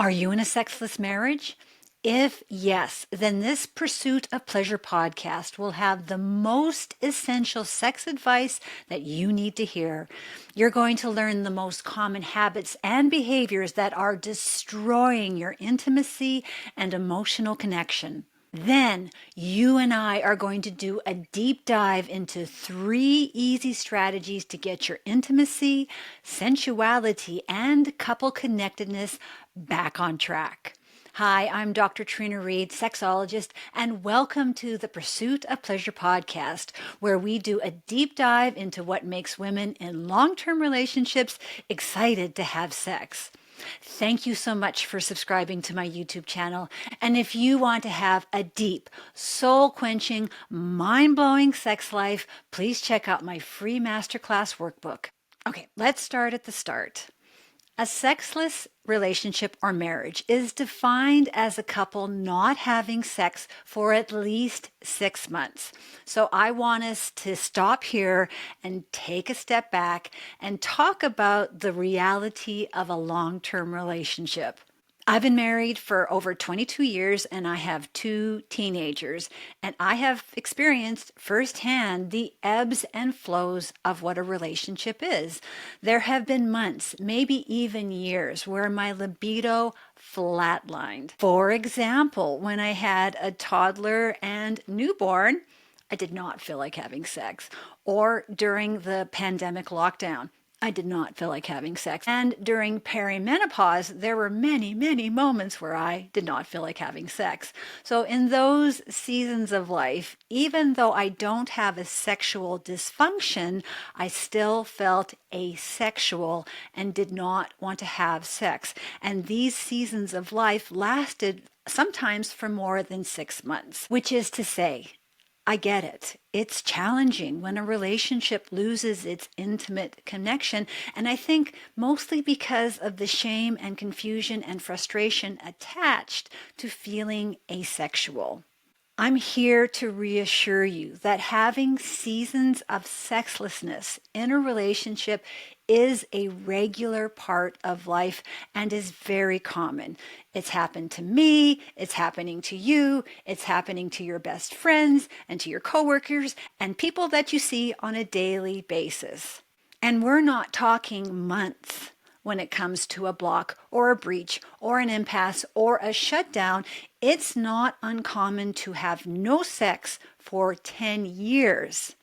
Are you in a sexless marriage? If yes, then this Pursuit of Pleasure podcast will have the most essential sex advice that you need to hear. You're going to learn the most common habits and behaviors that are destroying your intimacy and emotional connection. Then you and I are going to do a deep dive into 3 easy strategies to get your intimacy, sensuality, and couple connectedness back on track. Hi, I'm Dr. Trina Reed, sexologist, and welcome to the Pursuit of Pleasure podcast, where we do a deep dive into what makes women in long-term relationships excited to have sex. Thank you so much for subscribing to my YouTube channel. And if you want to have a deep, soul-quenching, mind-blowing sex life, please check out my free masterclass workbook. Okay, let's start at the start. A sexless relationship or marriage is defined as a couple not having sex for at least 6 months. So I want us to stop here and take a step back and talk about the reality of a long-term relationship. I've been married for over 22 years and I have 2 teenagers, and I have experienced firsthand the ebbs and flows of what a relationship is. There have been months, maybe even years, where my libido flatlined. For example, when I had a toddler and newborn, I did not feel like having sex. Or during the pandemic lockdown, I did not feel like having sex. And during perimenopause, there were many, many moments where I did not feel like having sex. So in those seasons of life, even though I don't have a sexual dysfunction, I still felt asexual and did not want to have sex. And these seasons of life lasted sometimes for more than 6 months, which is to say, I get it. It's challenging when a relationship loses its intimate connection, and I think mostly because of the shame and confusion and frustration attached to feeling asexual. I'm here to reassure you that having seasons of sexlessness in a relationship is a regular part of life and is very common. It's happened to me, it's happening to you, it's happening to your best friends and to your coworkers and people that you see on a daily basis. And we're not talking months when it comes to a block or a breach or an impasse or a shutdown. It's not uncommon to have no sex for 10 years.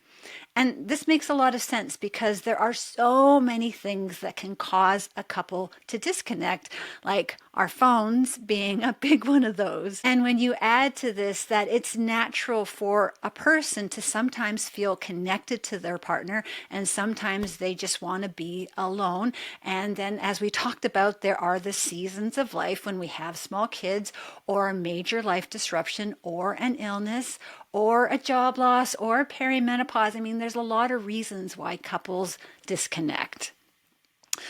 And this makes a lot of sense because there are so many things that can cause a couple to disconnect, like our phones being a big one of those. And when you add to this that it's natural for a person to sometimes feel connected to their partner and sometimes they just want to be alone. And then as we talked about, there are the seasons of life when we have small kids or a major life disruption or an illness or a job loss or perimenopause. I mean, there's a lot of reasons why couples disconnect.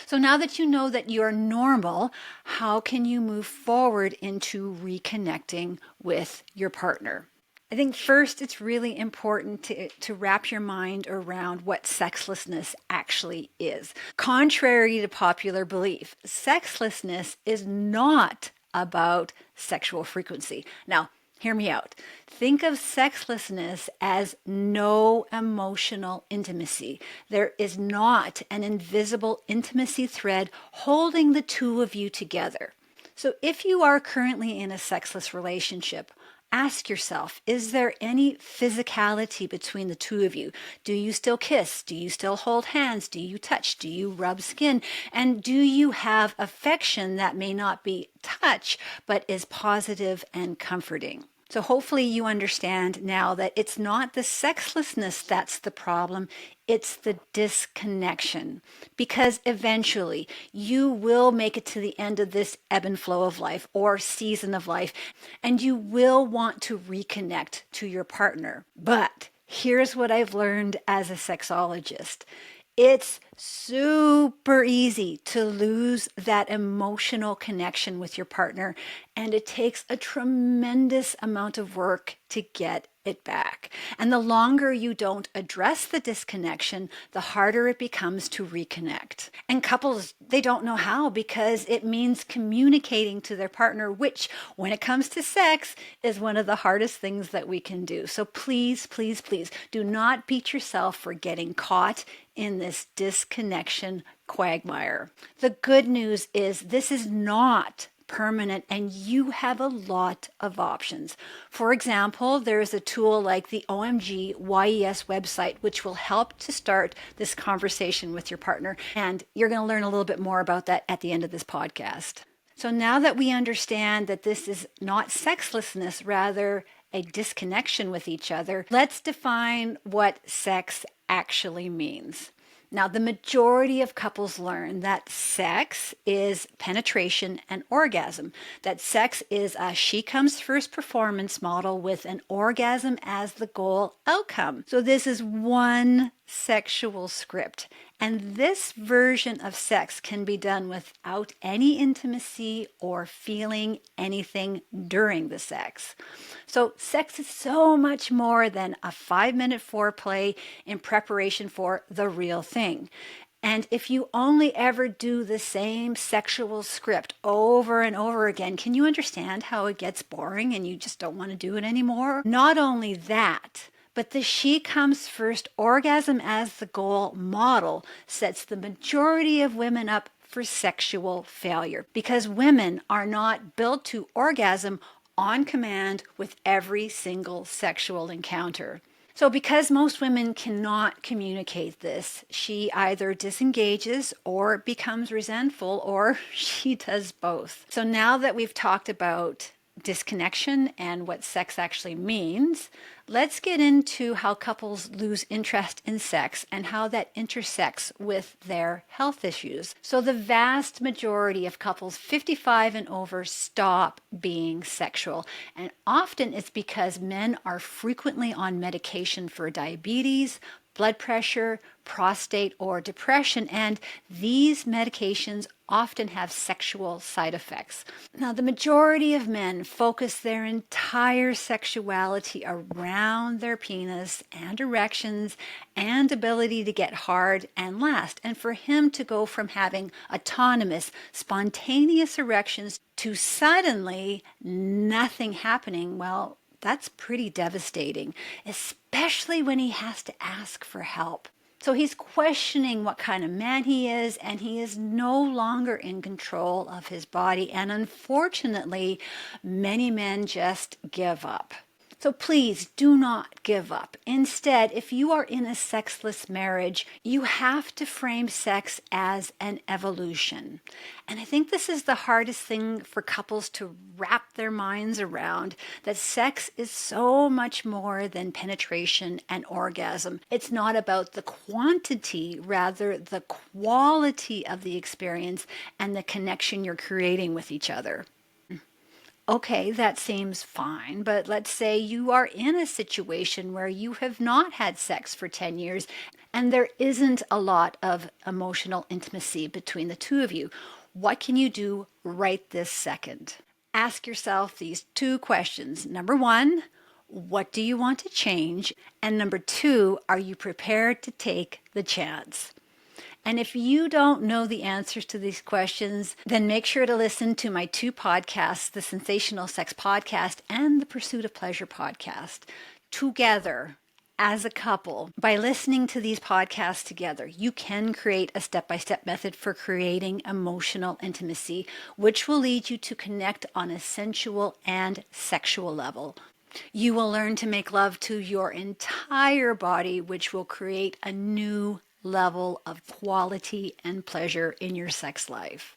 So now that you know that you're normal, how can you move forward into reconnecting with your partner? I think first it's really important to wrap your mind around what sexlessness actually is. Contrary to popular belief, sexlessness is not about sexual frequency. Now, hear me out. Think of sexlessness as no emotional intimacy. There is not an invisible intimacy thread holding the two of you together. So if you are currently in a sexless relationship, ask yourself, is there any physicality between the two of you? Do you still kiss? Do you still hold hands? Do you touch? Do you rub skin? And do you have affection that may not be touch, but is positive and comforting? So hopefully you understand now that it's not the sexlessness that's the problem, it's the disconnection. Because eventually you will make it to the end of this ebb and flow of life or season of life, and you will want to reconnect to your partner. But here's what I've learned as a sexologist. It's super easy to lose that emotional connection with your partner, and it takes a tremendous amount of work to get it back. And the longer you don't address the disconnection, the harder it becomes to reconnect. And couples, they don't know how because it means communicating to their partner, which when it comes to sex is one of the hardest things that we can do. So please, please, please do not beat yourself for getting caught in this disconnection quagmire. The good news is this is not permanent and you have a lot of options. For example, there is a tool like the OMG YES website, which will help to start this conversation with your partner. And you're going to learn a little bit more about that at the end of this podcast. So now that we understand that this is not sexlessness, rather a disconnection with each other, let's define what sex actually means. Now, the majority of couples learn that sex is penetration and orgasm, that sex is a she comes first performance model with an orgasm as the goal outcome. So this is one sexual script. And this version of sex can be done without any intimacy or feeling anything during the sex. So sex is so much more than a 5-minute foreplay in preparation for the real thing. And if you only ever do the same sexual script over and over again, can you understand how it gets boring and you just don't want to do it anymore? Not only that, but the she comes first orgasm as the goal model sets the majority of women up for sexual failure because women are not built to orgasm on command with every single sexual encounter. So because most women cannot communicate this, she either disengages or becomes resentful, or she does both. So now that we've talked about disconnection and what sex actually means, let's get into how couples lose interest in sex and how that intersects with their health issues. So the vast majority of couples 55 and over stop being sexual, and often it's because men are frequently on medication for diabetes, blood pressure, prostate, or depression, and these medications often have sexual side effects. Now, the majority of men focus their entire sexuality around their penis and erections and ability to get hard and last. And for him to go from having autonomous, spontaneous erections to suddenly nothing happening, well, that's pretty devastating, especially when he has to ask for help. So he's questioning what kind of man he is, and he is no longer in control of his body. And unfortunately, many men just give up. So please do not give up. Instead, if you are in a sexless marriage, you have to frame sex as an evolution. And I think this is the hardest thing for couples to wrap their minds around, that sex is so much more than penetration and orgasm. It's not about the quantity, rather the quality of the experience and the connection you're creating with each other. Okay, that seems fine, but let's say you are in a situation where you have not had sex for 10 years and there isn't a lot of emotional intimacy between the two of you. What can you do right this second? Ask yourself these 2 questions. Number 1, what do you want to change? And number 2, are you prepared to take the chance? And if you don't know the answers to these questions, then make sure to listen to my 2 podcasts, the Sensational Sex Podcast and the Pursuit of Pleasure Podcast, together as a couple. By listening to these podcasts together, you can create a step-by-step method for creating emotional intimacy, which will lead you to connect on a sensual and sexual level. You will learn to make love to your entire body, which will create a new level of quality and pleasure in your sex life.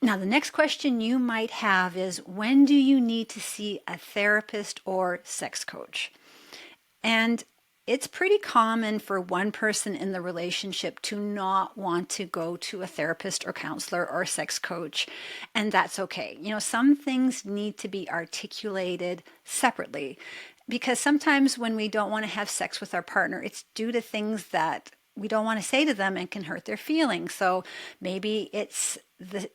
Now, the next question you might have is, when do you need to see a therapist or sex coach? And it's pretty common for one person in the relationship to not want to go to a therapist or counselor or sex coach, and that's okay. Some things need to be articulated separately, because sometimes when we don't want to have sex with our partner, it's due to things that we don't want to say to them and can hurt their feelings. So maybe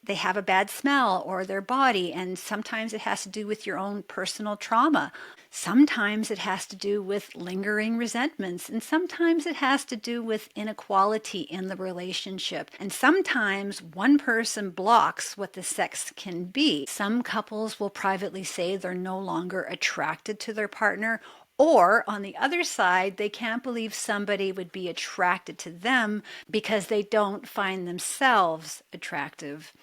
they have a bad smell or their body, and sometimes it has to do with your own personal trauma. Sometimes it has to do with lingering resentments, and sometimes it has to do with inequality in the relationship. And sometimes one person blocks what the sex can be. Some couples will privately say they're no longer attracted to their partner, or on the other side, they can't believe somebody would be attracted to them because they don't find themselves attractive.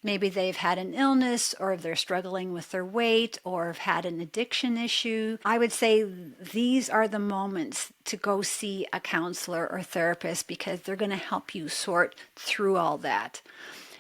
Maybe they've had an illness, or they're struggling with their weight, or have had an addiction issue. I would say these are the moments to go see a counselor or therapist, because they're going to help you sort through all that.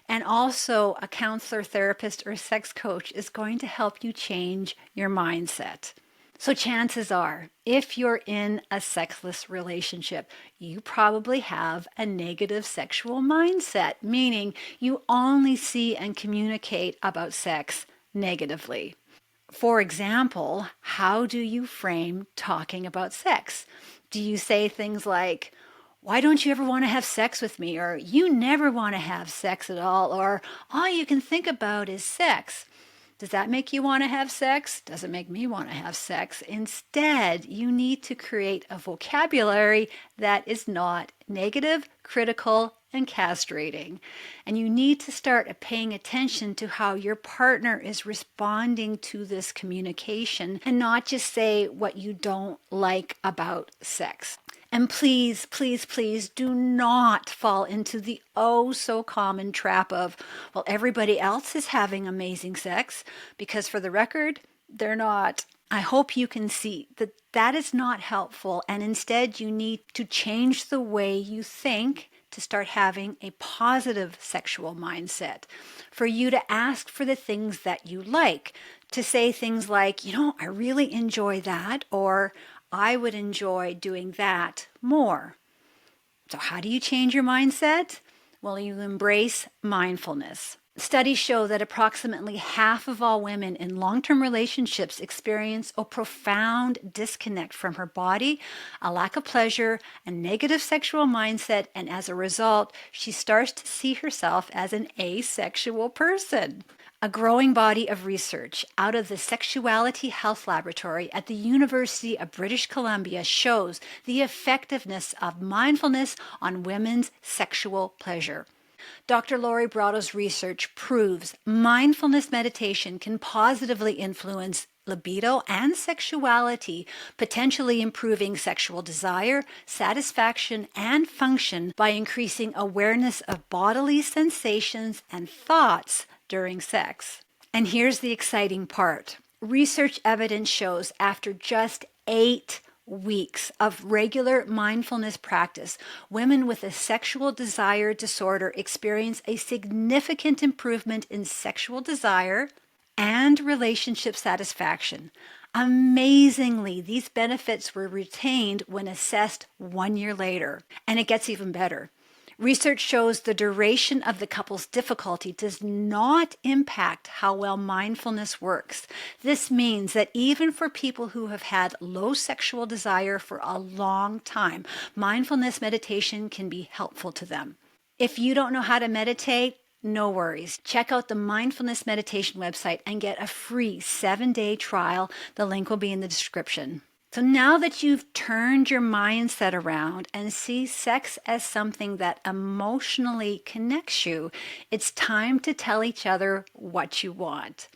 And also, a counselor, therapist, or sex coach is going to help you change your mindset. So chances are, if you're in a sexless relationship, you probably have a negative sexual mindset, meaning you only see and communicate about sex negatively. For example, how do you frame talking about sex? Do you say things like, "Why don't you ever want to have sex with me?" Or "You never want to have sex at all," or "All you can think about is sex"? Does that make you want to have sex? Doesn't make me want to have sex. Instead, you need to create a vocabulary that is not negative, critical, and castrating. And you need to start paying attention to how your partner is responding to this communication, and not just say what you don't like about sex. And please, please, please do not fall into the oh so common trap of, well, everybody else is having amazing sex, because for the record, they're not. I hope you can see that that is not helpful, and instead you need to change the way you think to start having a positive sexual mindset, for you to ask for the things that you like, to say things like, I really enjoy that, or I would enjoy doing that more. So how do you change your mindset? Well, you embrace mindfulness. Studies show that approximately half of all women in long-term relationships experience a profound disconnect from her body, a lack of pleasure, a negative sexual mindset, and as a result, she starts to see herself as an asexual person. A growing body of research out of the Sexuality Health Laboratory at the University of British Columbia shows the effectiveness of mindfulness on women's sexual pleasure. Dr. Lori Brado's research proves mindfulness meditation can positively influence libido and sexuality, potentially improving sexual desire, satisfaction, and function by increasing awareness of bodily sensations and thoughts during sex. And here's the exciting part. Research evidence shows after just 8 weeks of regular mindfulness practice, women with a sexual desire disorder experience a significant improvement in sexual desire and relationship satisfaction. Amazingly, these benefits were retained when assessed 1 year later. And it gets even better. Research shows the duration of the couple's difficulty does not impact how well mindfulness works. This means that even for people who have had low sexual desire for a long time, mindfulness meditation can be helpful to them. If you don't know how to meditate, no worries. Check out the mindfulness meditation website and get a free 7-day trial. The link will be in the description. So now that you've turned your mindset around and see sex as something that emotionally connects you, it's time to tell each other what you want.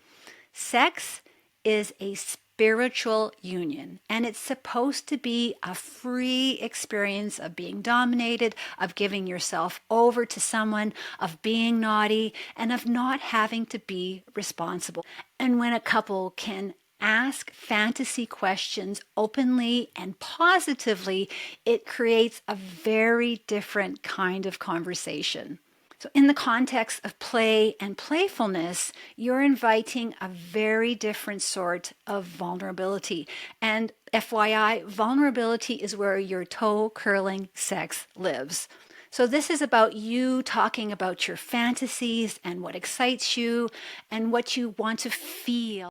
Sex is a spiritual union, and it's supposed to be a free experience of being dominated, of giving yourself over to someone, of being naughty, and of not having to be responsible. And when a couple can ask fantasy questions openly and positively, it creates a very different kind of conversation. So in the context of play and playfulness, you're inviting a very different sort of vulnerability. And FYI, vulnerability is where your toe-curling sex lives. So this is about you talking about your fantasies and what excites you and what you want to feel.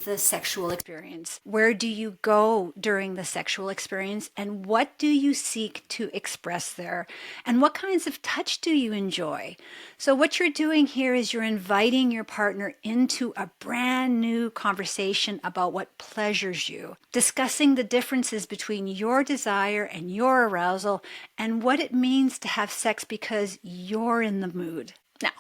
the sexual experience? Where do you go during the sexual experience? And what do you seek to express there? And what kinds of touch do you enjoy? So what you're doing here is you're inviting your partner into a brand new conversation about what pleasures you, discussing the differences between your desire and your arousal and what it means to have sex because you're in the mood. Now,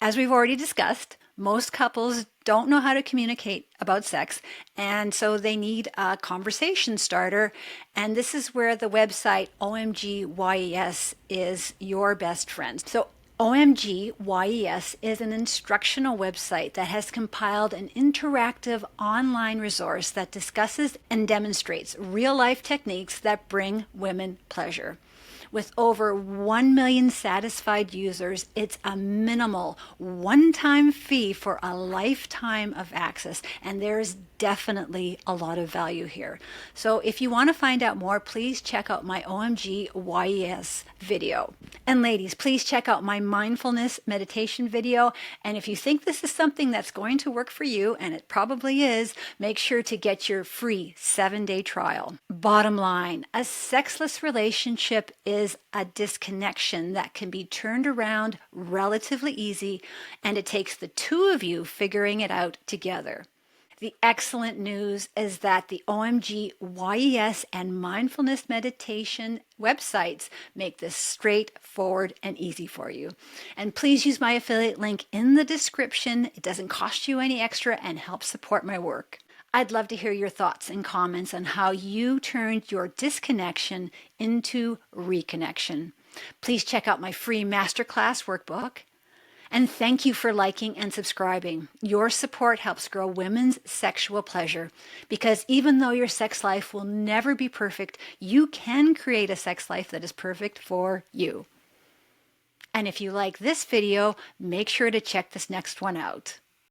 as we've already discussed, most couples don't know how to communicate about sex, and so they need a conversation starter. And this is where the website OMGYES is your best friend. So OMGYES is an instructional website that has compiled an interactive online resource that discusses and demonstrates real-life techniques that bring women pleasure. With over 1 million satisfied users, it's a minimal one-time fee for a lifetime of access, and there's definitely a lot of value here. So if you want to find out more, please check out my OMG YES video. And ladies, please check out my mindfulness meditation video. And if you think this is something that's going to work for you, and it probably is, make sure to get your free 7-day trial. Bottom line, a sexless relationship is a disconnection that can be turned around relatively easy, and it takes the two of you figuring it out together. The excellent news is that the OMG YES and mindfulness meditation websites make this straightforward and easy for you. And please use my affiliate link in the description. It doesn't cost you any extra and helps support my work. I'd love to hear your thoughts and comments on how you turned your disconnection into reconnection. Please check out my free masterclass workbook. And thank you for liking and subscribing. Your support helps grow women's sexual pleasure, because even though your sex life will never be perfect, you can create a sex life that is perfect for you. And if you like this video, make sure to check this next one out.